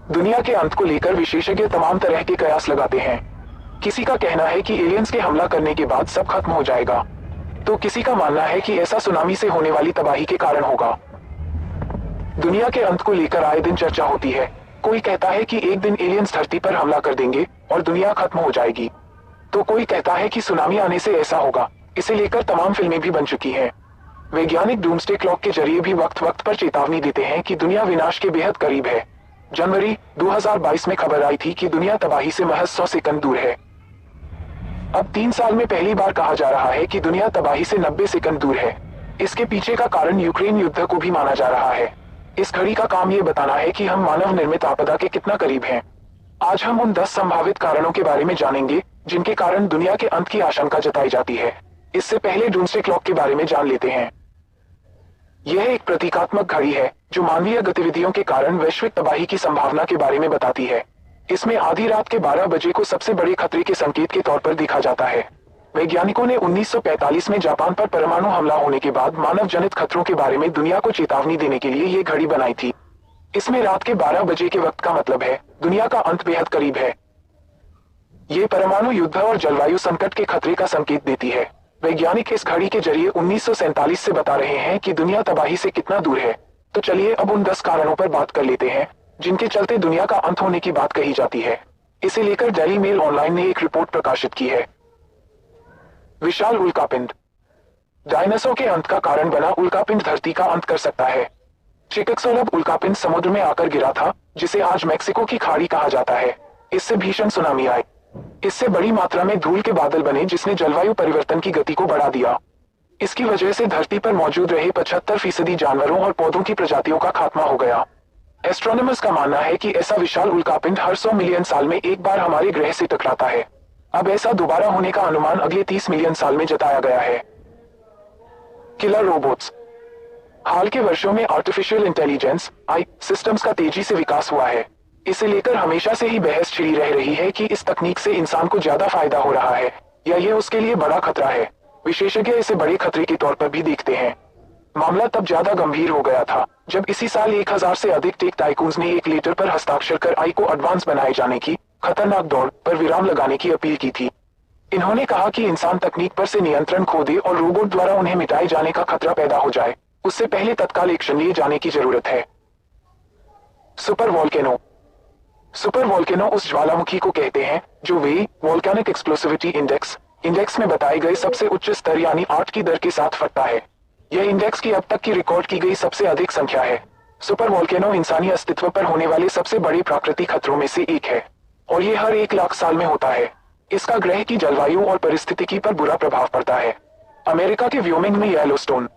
दुनिया के अंत को लेकर विशेषज्ञ तमाम तरह के कयास लगाते हैं। किसी का कहना है कि एलियंस के हमला करने के बाद सब खत्म हो जाएगा, तो किसी का मानना है कि ऐसा सुनामी से होने वाली तबाही के कारण होगा। दुनिया के अंत को लेकर आए दिन चर्चा होती है। कोई कहता है कि एक दिन एलियंस धरती पर हमला कर देंगे और दुनिया खत्म हो जाएगी, तो कोई कहता है कि सुनामी आने से ऐसा होगा। इसे लेकर तमाम फिल्में भी बन चुकी हैं। वैज्ञानिक डूम्सडे क्लॉक के जरिए भी वक्त वक्त पर चेतावनी देते हैं कि दुनिया विनाश के बेहद करीब है। जनवरी 2022 में खबर आई थी कि दुनिया तबाही से महज 100 सेकंड दूर है। अब 3 साल में पहली बार कहा जा रहा है कि दुनिया तबाही से 90 सेकंड दूर है। इसके पीछे का कारण यूक्रेन युद्ध को भी माना जा रहा है। इस घड़ी का काम ये बताना है कि हम मानव निर्मित आपदा के कितना करीब हैं। आज हम उन 10 संभावित कारणों के बारे में जानेंगे जिनके कारण दुनिया के अंत की आशंका जताई जाती है। इससे पहले डूम्सडे क्लॉक के बारे में जान लेते हैं। यह एक प्रतीकात्मक घड़ी है जो मानवीय गतिविधियों के कारण वैश्विक तबाही की संभावना के बारे में बताती है। इसमें आधी रात के 12 बजे को सबसे बड़े खतरे के संकेत के तौर पर देखा जाता है। वैज्ञानिकों ने 1945 में जापान पर परमाणु हमला होने के बाद मानव जनित खतरों के बारे में दुनिया को चेतावनी देने के लिए ये घड़ी बनाई थी। इसमें रात के 12 बजे के वक्त का मतलब है दुनिया का अंत बेहद करीब है। ये परमाणु युद्ध और जलवायु संकट के खतरे का संकेत देती है। वैज्ञानिक इस घड़ी के जरिए 1947 से बता रहे हैं कि दुनिया तबाही से कितना दूर है। तो चलिए अब उन 10 कारणों पर बात कर लेते हैं जिनके चलते दुनिया का अंत होने की बात कही जाती है। इसे लेकर डेली मेल ऑनलाइन ने एक रिपोर्ट प्रकाशित की है। विशाल उल्कापिंड। डायनासोर के अंत का कारण बना उल्कापिंड धरती का अंत कर सकता है। चिकक्सोलब उल्कापिंड समुद्र में आकर गिरा था, जिसे आज मैक्सिको की खाड़ी कहा जाता है। इससे भीषण सुनामी आई। इससे बड़ी मात्रा में धूल के बादल बने जिसने जलवायु परिवर्तन की गति को बढ़ा दिया। इसकी वजह से धरती पर मौजूद रहे 75% जानवरों और पौधों की प्रजातियों का खात्मा हो गया। एस्ट्रोनॉमर्स का मानना है कि ऐसा विशाल उल्कापिंड हर 100 मिलियन साल में एक बार हमारे ग्रह से टकराता है। अब ऐसा दोबारा होने का अनुमान अगले 30 मिलियन साल में जताया गया है। Killer robots. हाल के वर्षों में आर्टिफिशियल इंटेलिजेंस आई सिस्टम्स का तेजी से विकास हुआ है। इसे लेकर हमेशा से ही बहस छिड़ी रह रही है कि इस तकनीक से इंसान को ज्यादा फायदा हो रहा है या ये उसके लिए बड़ा खतरा है। विशेषज्ञ इसे बड़े खतरे के तौर पर भी देखते हैं। मामला तब ज्यादा गंभीर हो गया था जब इसी साल 1000 से अधिक टेक टाइकून्स ने एक लेटर पर हस्ताक्षर कर आई को एडवांस बनाए जाने की खतरनाक दौड़ पर विराम लगाने की अपील की थी। इन्होंने कहा कि इंसान तकनीक पर से नियंत्रण खो दे और रोबोट द्वारा उन्हें मिटाए जाने का खतरा पैदा हो जाए, उससे पहले तत्काल एक्शन लिए जाने की जरूरत है। Super volcano. सुपर वोल्केनो उस ज्वालामुखी को कहते हैं जो वे वोल्केनिक एक्सप्लोसिविटी इंडेक्स में बताए गए सबसे उच्च स्तर यानी 8 की दर के साथ फटता है। यह इंडेक्स की अब तक की रिकॉर्ड की गई सबसे अधिक संख्या है। सुपर वोल्केनो इंसानी अस्तित्व पर होने वाले सबसे बड़े प्राकृतिक खतरों में से एक है और ये हर 1 लाख साल में होता है। इसका ग्रह की जलवायु और परिस्थितिकी पर बुरा प्रभाव पड़ता है। अमेरिका के व्योमिंग में येलोस्टोन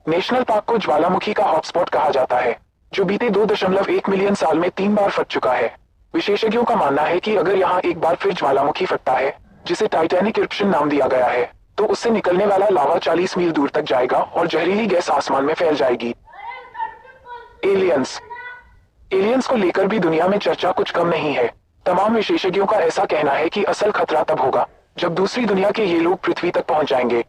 नेशनल पार्क को ज्वालामुखी का हॉटस्पॉट कहा जाता है, जो बीते 2.1 मिलियन साल में 3 बार फट चुका है। विशेषज्ञों का मानना है कि अगर यहाँ एक बार फिर ज्वालामुखी फटता है, जिसे टाइटैनिक इरप्शन नाम दिया गया है, तो उससे निकलने वाला लावा 40 मील दूर तक जाएगा और जहरीली गैस आसमान में फैल जाएगी। एलियंस को लेकर भी दुनिया में चर्चा कुछ कम नहीं है। तमाम विशेषज्ञों का ऐसा कहना है कि असल खतरा तब होगा जब दूसरी दुनिया के ये लोग पृथ्वी तक पहुंच जाएंगे।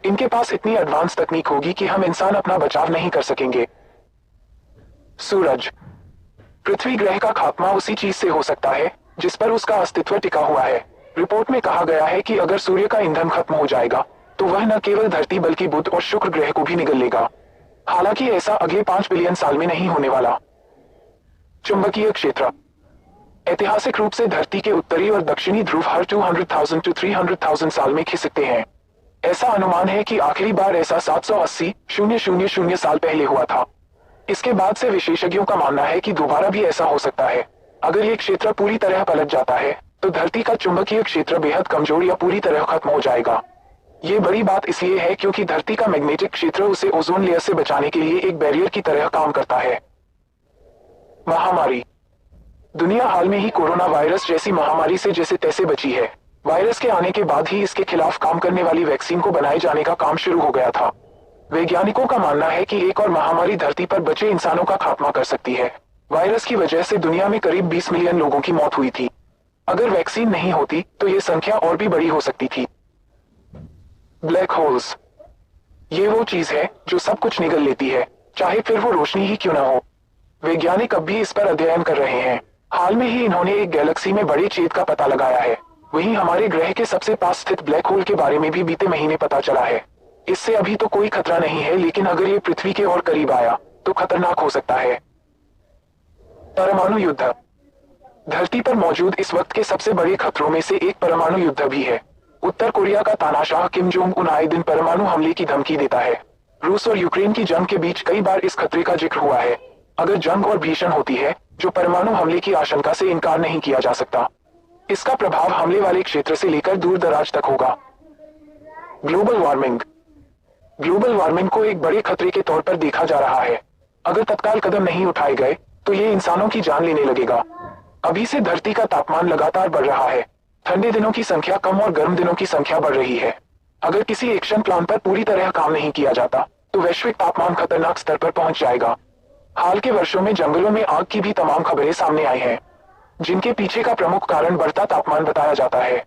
इनके पास इतनी एडवांस तकनीक होगी कि हम इंसान अपना बचाव नहीं कर सकेंगे। सूरज। पृथ्वी ग्रह का खात्मा उसी चीज से हो सकता है जिस पर उसका अस्तित्व टिका हुआ है। रिपोर्ट में कहा गया है कि अगर सूर्य का ईंधन खत्म हो जाएगा तो वह न केवल धरती बल्कि बुध और शुक्र ग्रह को भी निगल लेगा। हालांकि ऐसा अगले 5 बिलियन साल में नहीं होने वाला। चुंबकीय क्षेत्र। ऐतिहासिक रूप से धरती के उत्तरी और दक्षिणी ध्रुव हर 200,000 to 300,000 साल में खिसकते हैं। ऐसा अनुमान है कि आखिरी बार ऐसा 780,000 साल पहले हुआ था। इसके बाद से विशेषज्ञों का मानना है कि दोबारा भी ऐसा हो सकता है। अगर ये क्षेत्र पूरी तरह पलट जाता है तो धरती का चुंबकीय क्षेत्र बेहद कमजोर या पूरी तरह खत्म हो जाएगा। ये बड़ी बात इसलिए है क्योंकि धरती का मैग्नेटिक क्षेत्र उसे ओजोन लेयर से बचाने के लिए एक बैरियर की तरह काम करता है। महामारी। दुनिया हाल में ही कोरोना वायरस जैसी महामारी से जैसे तैसे बची है। वायरस के आने के बाद ही इसके खिलाफ काम करने वाली वैक्सीन को बनाए जाने का काम शुरू हो गया था। वैज्ञानिकों का मानना है कि एक और महामारी धरती पर बचे इंसानों का खात्मा कर सकती है। वायरस की वजह से दुनिया में करीब 20 मिलियन लोगों की मौत हुई थी। अगर वैक्सीन नहीं होती तो ये संख्या और भी बड़ी हो सकती थी। Black holes. ये वो चीज है जो सब कुछ निगल लेती है, चाहे फिर वो रोशनी ही क्यों ना हो। वैज्ञानिक अब भी इस पर अध्ययन कर रहे हैं। हाल में ही इन्होंने एक गैलेक्सी में बड़े छेद का पता लगाया है। वहीं हमारे ग्रह के सबसे पास स्थित ब्लैक होल के बारे में भी बीते महीने पता चला है। इससे अभी तो कोई खतरा नहीं है, लेकिन अगर ये पृथ्वी के और करीब आया तो खतरनाक हो सकता है। परमाणु युद्ध। धरती पर मौजूद इस वक्त के सबसे बड़े खतरों में से एक परमाणु युद्ध भी है। उत्तर कोरिया का तानाशाह किम जोंग उन आए दिन परमाणु हमले की धमकी देता है। रूस और यूक्रेन की जंग के बीच कई बार इस खतरे का जिक्र हुआ है। अगर जंग और भीषण होती है, जो परमाणु हमले की आशंका से इनकार नहीं किया जा सकता। इसका प्रभाव हमले वाले क्षेत्र से लेकर दूर दराज तक होगा। Global warming. ग्लोबल वार्मिंग को एक बड़े खतरे के तौर पर देखा जा रहा है। अगर तत्काल कदम नहीं उठाए गए तो ये इंसानों की जान लेने लगेगा। अभी से धरती का तापमान लगातार बढ़ रहा है। ठंडे दिनों की संख्या कम और गर्म दिनों की संख्या बढ़ रही है। अगर किसी एक्शन प्लान पर पूरी तरह काम नहीं किया जाता तो वैश्विक तापमान खतरनाक स्तर पर पहुंच जाएगा। हाल के वर्षों में जंगलों में आग की भी तमाम खबरें सामने आई हैं, जिनके पीछे का प्रमुख कारण बढ़ता तापमान बताया जाता है।